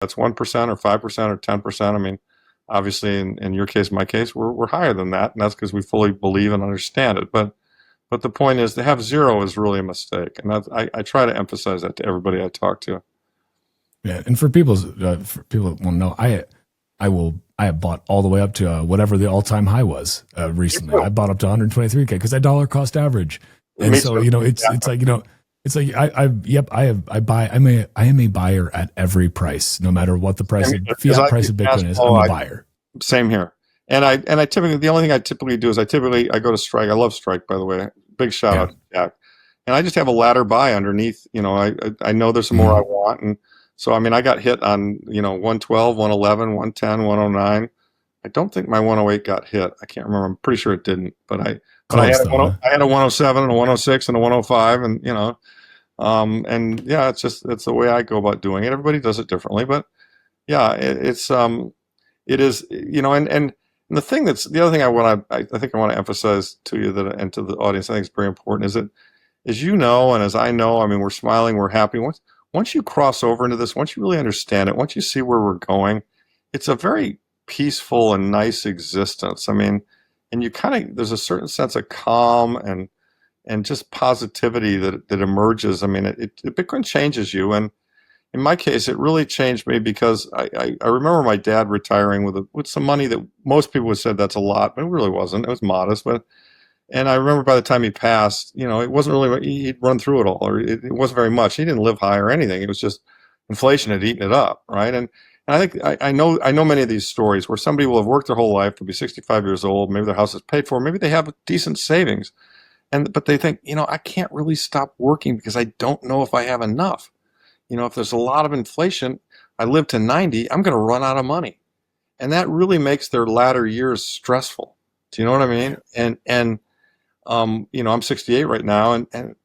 that's 1% or 5% or 10%. I mean, obviously, in your case, my case, we're higher than that, and that's because we fully believe and understand it. But the point is, to have zero is really a mistake, and I try to emphasize that to everybody I talk to. Yeah, and for people that want to know, I have bought all the way up to whatever the all time high was recently. I bought up to 123K because I dollar cost average, and so it's like I am a buyer at every price, no matter what the price of fiat price of Bitcoin is. I'm a buyer. Same here. And I typically, the only thing I typically do is I go to Strike. I love Strike, by the way. Big shout out to Jack. And I just have a ladder buy underneath. I know there's some more I want, and so I mean I got hit on 112, 111, 110, 109. I don't think my 108 got hit. I can't remember. I'm pretty sure it didn't. But I had a 107 and a 106 and a 105, and and yeah, it's the way I go about doing it. Everybody does it differently, but yeah, it is and the thing the other thing I think I want to emphasize to you and to the audience, I think it's very important, is that as you know, and as I know, I mean, we're smiling, we're happy. Once you cross over into this, once you really understand it, once you see where we're going, it's a very peaceful and nice existence. I mean, and there's a certain sense of calm and just positivity that emerges. I mean, Bitcoin changes you, and in my case, it really changed me because I remember my dad retiring with some money that most people would say that's a lot, but it really wasn't. It was modest, and I remember by the time he passed, it wasn't really, he'd run through it all, or it wasn't very much. He didn't live high or anything. It was just inflation had eaten it up, right? And I think I know many of these stories where somebody will have worked their whole life, they'll be 65 years old, maybe their house is paid for, maybe they have decent savings, but they think, I can't really stop working because I don't know if I have enough. If there's a lot of inflation, I live to 90, I'm going to run out of money. And that really makes their latter years stressful. Do you know what I mean? And I'm 68 right now, and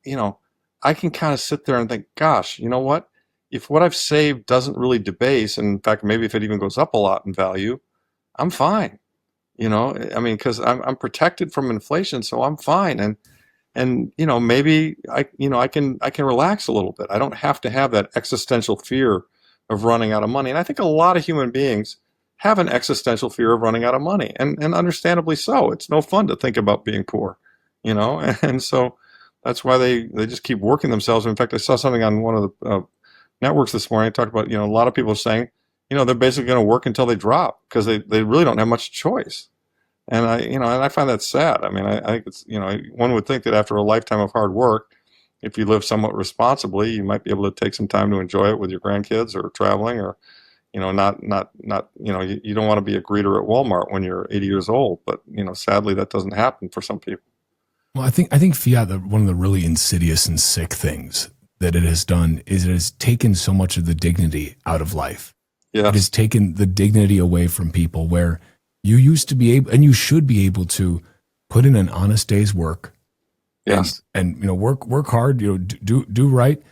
I can kind of sit there and think, gosh, you know what? If what I've saved doesn't really debase, and in fact, maybe if it even goes up a lot in value, I'm fine. I mean, because I'm protected from inflation, so I'm fine. And maybe I can relax a little bit. I don't have to have that existential fear of running out of money. And I think a lot of human beings have an existential fear of running out of money, and understandably so. It's no fun to think about being poor, and so that's why they just keep working themselves. In fact, I saw something on one of the networks this morning. I talked about, a lot of people are saying, they're basically going to work until they drop because they really don't have much choice. And I find that sad. I mean, I think it's, one would think that after a lifetime of hard work, if you live somewhat responsibly, you might be able to take some time to enjoy it with your grandkids or traveling, or, not, you don't want to be a greeter at Walmart when you're 80 years old. But, sadly, that doesn't happen for some people. Well, I think fiat, one of the really insidious and sick things that it has done is it has taken so much of the dignity out of life. Yeah. It has taken the dignity away from people where you used to be able, and you should be able to put in an honest day's work. Yes. And work hard, do right,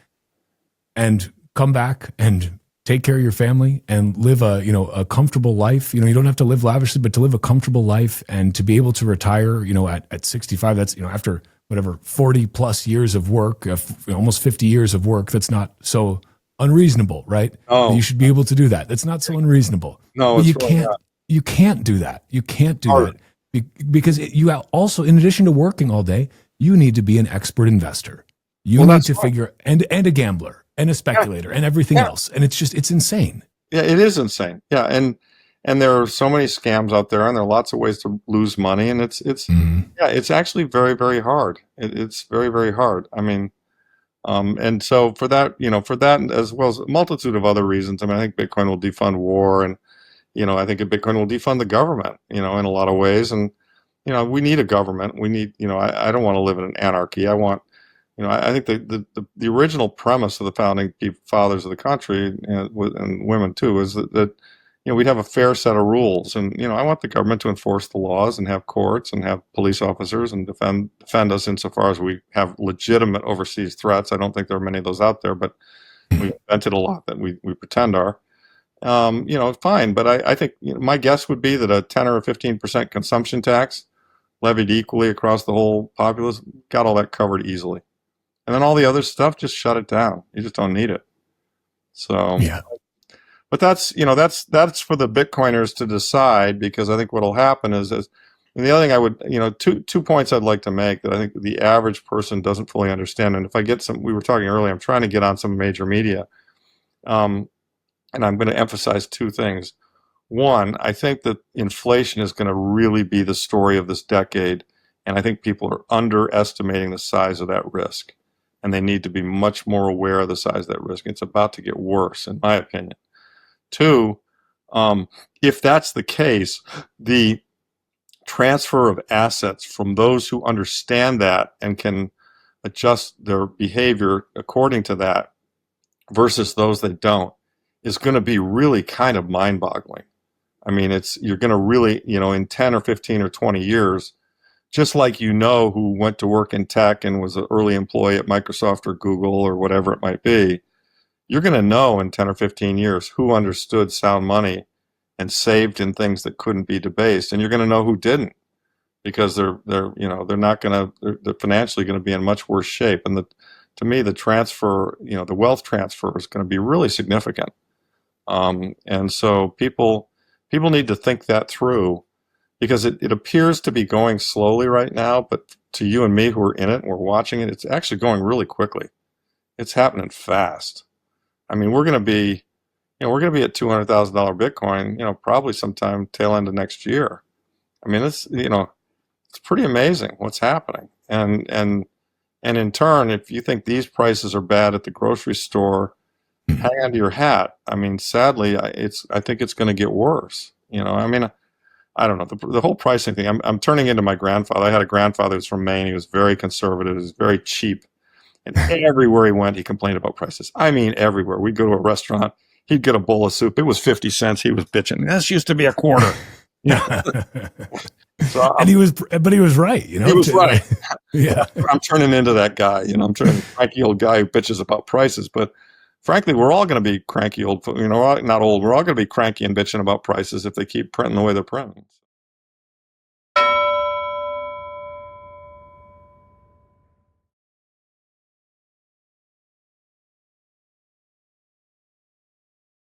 and come back and take care of your family and live a comfortable life. You don't have to live lavishly, but to live a comfortable life and to be able to retire, at 65, that's, after whatever, 40 plus years of work, almost 50 years of work. That's not so unreasonable, right? Oh, you should be able to do that. That's not so unreasonable. No, but it's you really can't. not. You can't do that. You can't do Hard. that because you also, in addition to working all day, you need to be an expert investor. You need to figure and a gambler and a speculator and everything else. And it's insane. Yeah, it is insane. Yeah, and there are so many scams out there, and there are lots of ways to lose money, and it's actually very, very hard. It's very, very hard. I mean, and so for that, as well as a multitude of other reasons. I mean, I think Bitcoin will defund war, and I think Bitcoin will defund the government, in a lot of ways. And, we need a government. We need, I don't want to live in an anarchy. I want, I think the original premise of the founding fathers of the country, and women too, is that we'd have a fair set of rules. And, I want the government to enforce the laws and have courts and have police officers and defend us insofar as we have legitimate overseas threats. I don't think there are many of those out there, but we've invented a lot that we pretend are. Fine. But I think my guess would be that a 10 or a 15% consumption tax levied equally across the whole populace got all that covered easily. And then all the other stuff, just shut it down. You just don't need it. So yeah. but that's for the Bitcoiners to decide, because I think what'll happen is and the other thing I would, two points I'd like to make that I think the average person doesn't fully understand. And if I get we were talking earlier, I'm trying to get on some major media, and I'm going to emphasize two things. One, I think that inflation is going to really be the story of this decade, and I think people are underestimating the size of that risk, and they need to be much more aware of the size of that risk. It's about to get worse, in my opinion. Two, if that's the case, the transfer of assets from those who understand that and can adjust their behavior according to that versus those that don't is going to be really kind of mind-boggling. I mean, you're going to really, in 10 or 15 or 20 years, just like who went to work in tech and was an early employee at Microsoft or Google or whatever it might be, you're going to know in 10 or 15 years who understood sound money and saved in things that couldn't be debased, and you're going to know who didn't, because they're financially going to be in much worse shape. And to me, the transfer, the wealth transfer is going to be really significant. And so people need to think that through, because it appears to be going slowly right now, but to you and me who are in it and we're watching it, it's actually going really quickly. It's happening fast. I mean, we're going to be at $200,000 Bitcoin, probably sometime tail end of next year. I mean, it's pretty amazing what's happening. And in turn, if you think these prices are bad at the grocery store, hang on to your hat. I mean, sadly, I think it's going to get worse. I mean, I don't know, the whole pricing thing. I'm turning into my grandfather. I had a grandfather who's from Maine. He was very conservative. He was very cheap. And everywhere he went, he complained about prices. I mean, everywhere. We'd go to a restaurant. He'd get a bowl of soup. It was 50 cents. He was bitching. This used to be a quarter. Yeah. So, and he was right. He was right. Yeah. I'm turning into that guy. I'm turning cranky old guy who bitches about prices. But frankly, we're all going to be cranky old. Not old. We're all going to be cranky and bitching about prices if they keep printing the way they're printing.